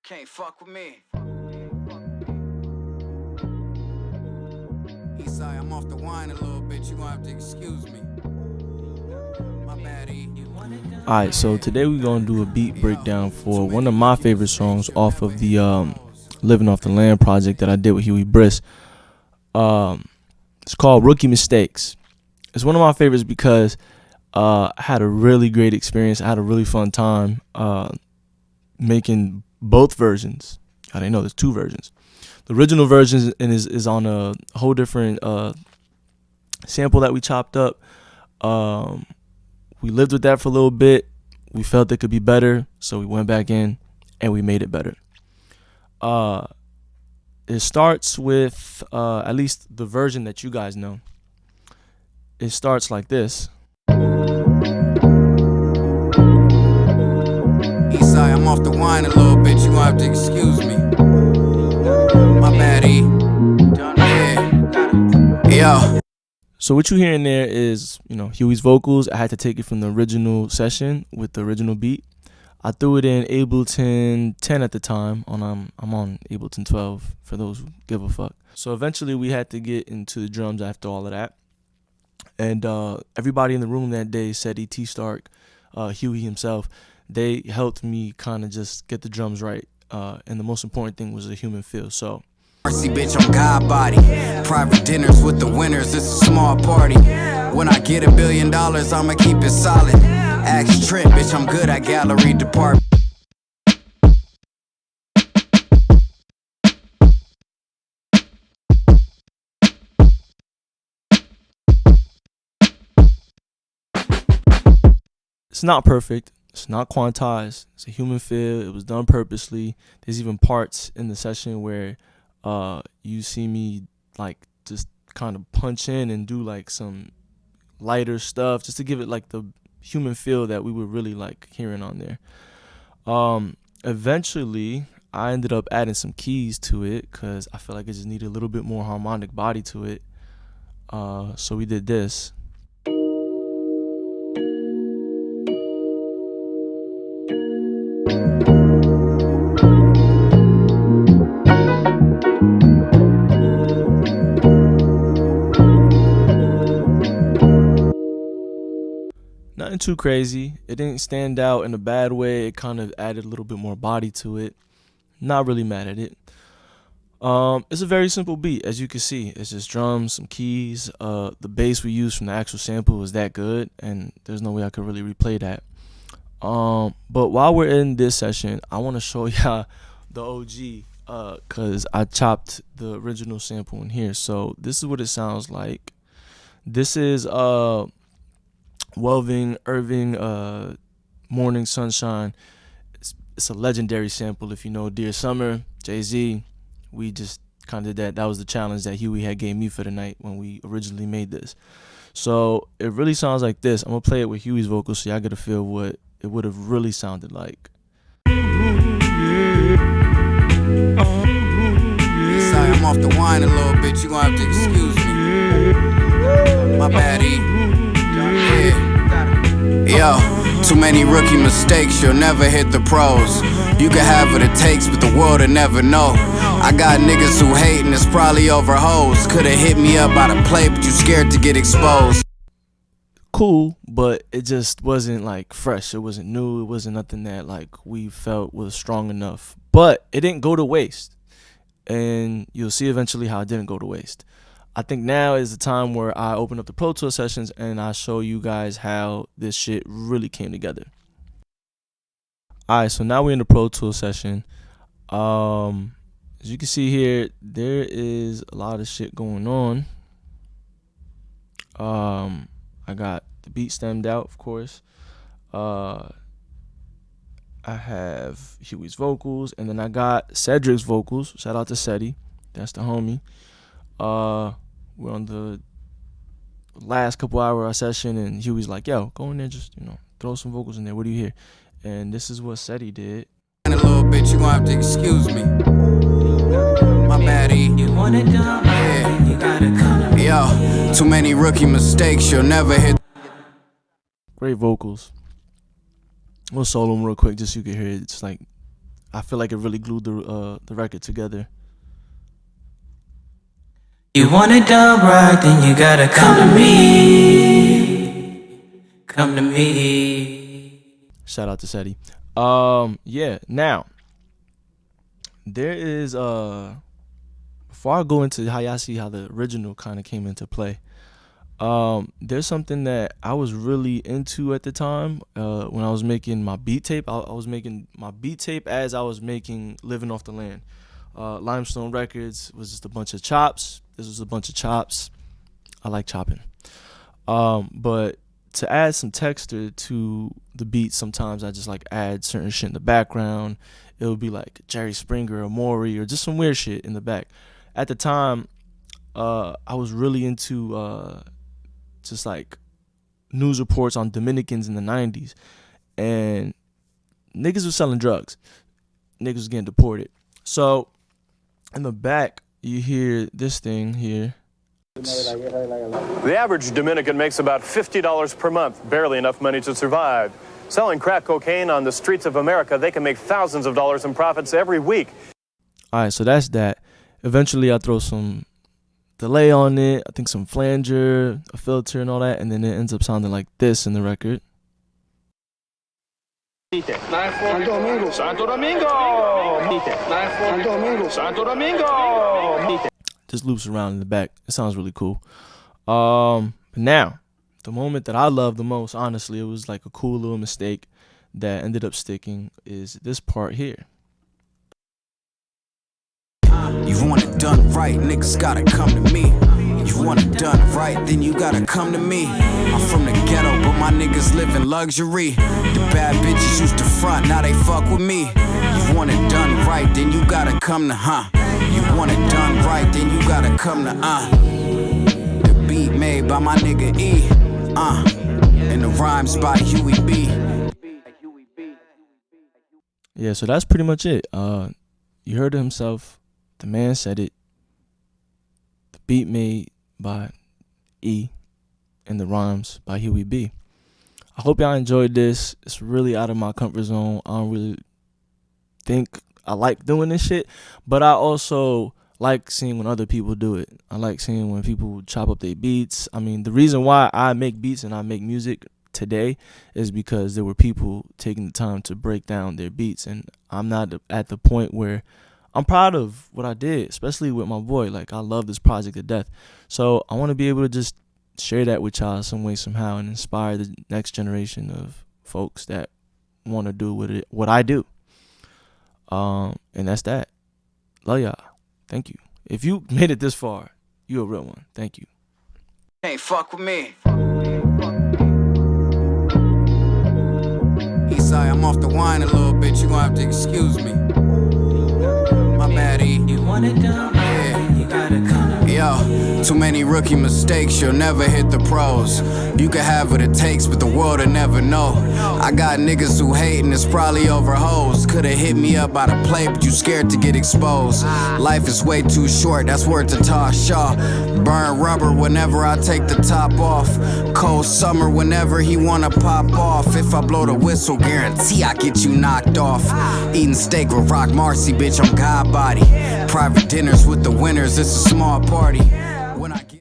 Can't fuck with me. Esai, I'm off the wine a little bit. You gonna have to excuse me. My bad, E. Alright, so today we're gonna do a beat breakdown for one of my favorite songs off of the Living Off the Land project that I did with Huey Briss. It's called Rookie Mistakes. It's one of my favorites because I had a really great experience. I had a really fun time making both versions. I didn't know there's two versions. The original version is on a whole different sample that we chopped up. We lived with that for a little bit. We felt it could be better, so we went back in and we made it better. It starts with, at least the version that you guys know. It starts like this. Esai, I'm off the wine a little bit. You gonna have to excuse me. My bad, E. Yeah. Yo. So what you're hearing there is, Huey's vocals. I had to take it from the original session with the original beat. I threw it in Ableton 10 at the time. I'm on Ableton 12 for those who give a fuck. So eventually we had to get into the drums after all of that. And everybody in the room that day, Seti, T Stark, Huey himself, they helped me kind of just get the drums right. And the most important thing was the human feel. So Mercy, bitch, I'm God body. Private dinners with the winners, it's a small party. When I get $1 billion, I'ma keep it solid. Axe trip, bitch, I'm good at gallery department. it's not perfect. It's not quantized. It's a human feel. It was done purposely. There's even parts in the session where you see me like just kind of punch in and do like some lighter stuff just to give it like the human feel that we were really like hearing on there. Eventually I ended up adding some keys to it because I felt like it just needed a little bit more harmonic body to it. So we did this. Nothing too crazy. It didn't stand out in a bad way. It kind of added a little bit more body to it. Not really mad at it. It's a very simple beat, as you can see. It's just drums, some keys. The bass we used from the actual sample was that good, and there's no way I could really replay that. But while we're in this session, I want to show y'all the OG, cause I chopped the original sample in here. So this is what it sounds like. This is Weldon Irvine-Morning Sunrise. It's a legendary sample. If you know Dear Summer, Jay-Z, we just kind of did that. That was the challenge that Huey had gave me for the night when we originally made this. So it really sounds like this. I'm gonna play it with Huey's vocals so y'all get a feel what it would have really sounded like. Esai, I'm off the wine a little bit. You gonna have to excuse me. My bad, E. Yo, too many rookie mistakes, you'll never hit the pros. You can have what it takes, but the world will never know. I got niggas who hate and it's probably over hoes. Coulda hit me up by the play, but you scared to get exposed. Cool, but it just wasn't like fresh. It wasn't new. It wasn't nothing that like we felt was strong enough. But it didn't go to waste. And you'll see eventually how it didn't go to waste. I think now is the time where I open up the Pro Tour sessions and I show you guys how this shit really came together. Alright, so now we're in the Pro Tour session. As you can see here, there is a lot of shit going on. I got the beat stemmed out, of course. I have Huey's vocals, and then I got Cedric's vocals. Shout out to Seti. That's the homie. We're on the last couple hour of our session, and Huey's like, yo, go in there, just, throw some vocals in there. What do you hear? And this is what Seti did. In a little bit, you gonna have to excuse me. My bad, E. Yo, too many rookie mistakes, you'll never hit. Great vocals. We'll solo them real quick just so you can hear it. It's like I feel like it really glued the record together. You want it done right, then you gotta come to me. Come to me. Shout out to Seti. Yeah. Now, there is before I go into how y'all see how the original kind of came into play. There's something that I was really into at the time when I was making my beat tape. I was making my beat tape as I was making Living Off the Land. Limestone Records was just a bunch of chops. This was a bunch of chops. I like chopping. But to add some texture to the beat, sometimes I just like add certain shit in the background. It would be like Jerry Springer or Maury or just some weird shit in the back. At the time, I was really into just like news reports on Dominicans in the 90s. And niggas was selling drugs. Niggas was getting deported. So in the back, you hear this thing here. The average Dominican makes about $50 per month, barely enough money to survive. Selling crack cocaine on the streets of America, they can make thousands of dollars in profits every week. All right, so that's that. Eventually, I throw some delay on it. I think some flanger, a filter, and all that, and then it ends up sounding like this in the record. Santo Domingo! Santo Domingo! Santo Domingo! Santo Domingo! Just loops around in the back. It sounds really cool. But now, the moment that I love the most, honestly, it was like a cool little mistake that ended up sticking, is this part here. You want it done right, niggas gotta come to me. You want it done right, then you gotta come to me. I'm from the ghetto, but my niggas live in luxury. The bad bitches used to front, now they fuck with me. You want it done right, then you gotta come to You want it done right, then you gotta come to The beat made by my nigga E. And the rhymes by Huey B. Yeah, so that's pretty much it. You heard it himself. The man said it. The beat made by E and the rhymes by Huey B. I hope y'all enjoyed this. It's really out of my comfort zone. I don't really think I like doing this shit, but I also like seeing when other people do it. I like seeing when people chop up their beats. I mean, the reason why I make beats and I make music today is because there were people taking the time to break down their beats, and I'm not at the point where I'm proud of what I did, especially with my boy. Like, I love this project to death. So I want to be able to just share that with y'all some way, somehow, and inspire the next generation of folks that want to do what I do. And that's that. Love y'all. Thank you. If you made it this far, you a real one. Thank you. Hey, fuck with me. Esai, I'm off the wine a little bit. You gonna have to excuse me. My bad, E. You want it done right, then you gotta come to me. Yo, too many rookie mistakes, you'll never hit the pros. You can have what it takes, but the world will never know. I got niggas who hate and it's probably over hoes. Coulda hit me up by the play, but you scared to get exposed. Life is way too short, that's word to Tosh Shaw. Burn rubber whenever I take the top off. Cold summer whenever he wanna pop off. If I blow the whistle, guarantee I get you knocked off. Eating steak with Rock Marcy, bitch, I'm God body. Private dinners with the winners, it's a small party.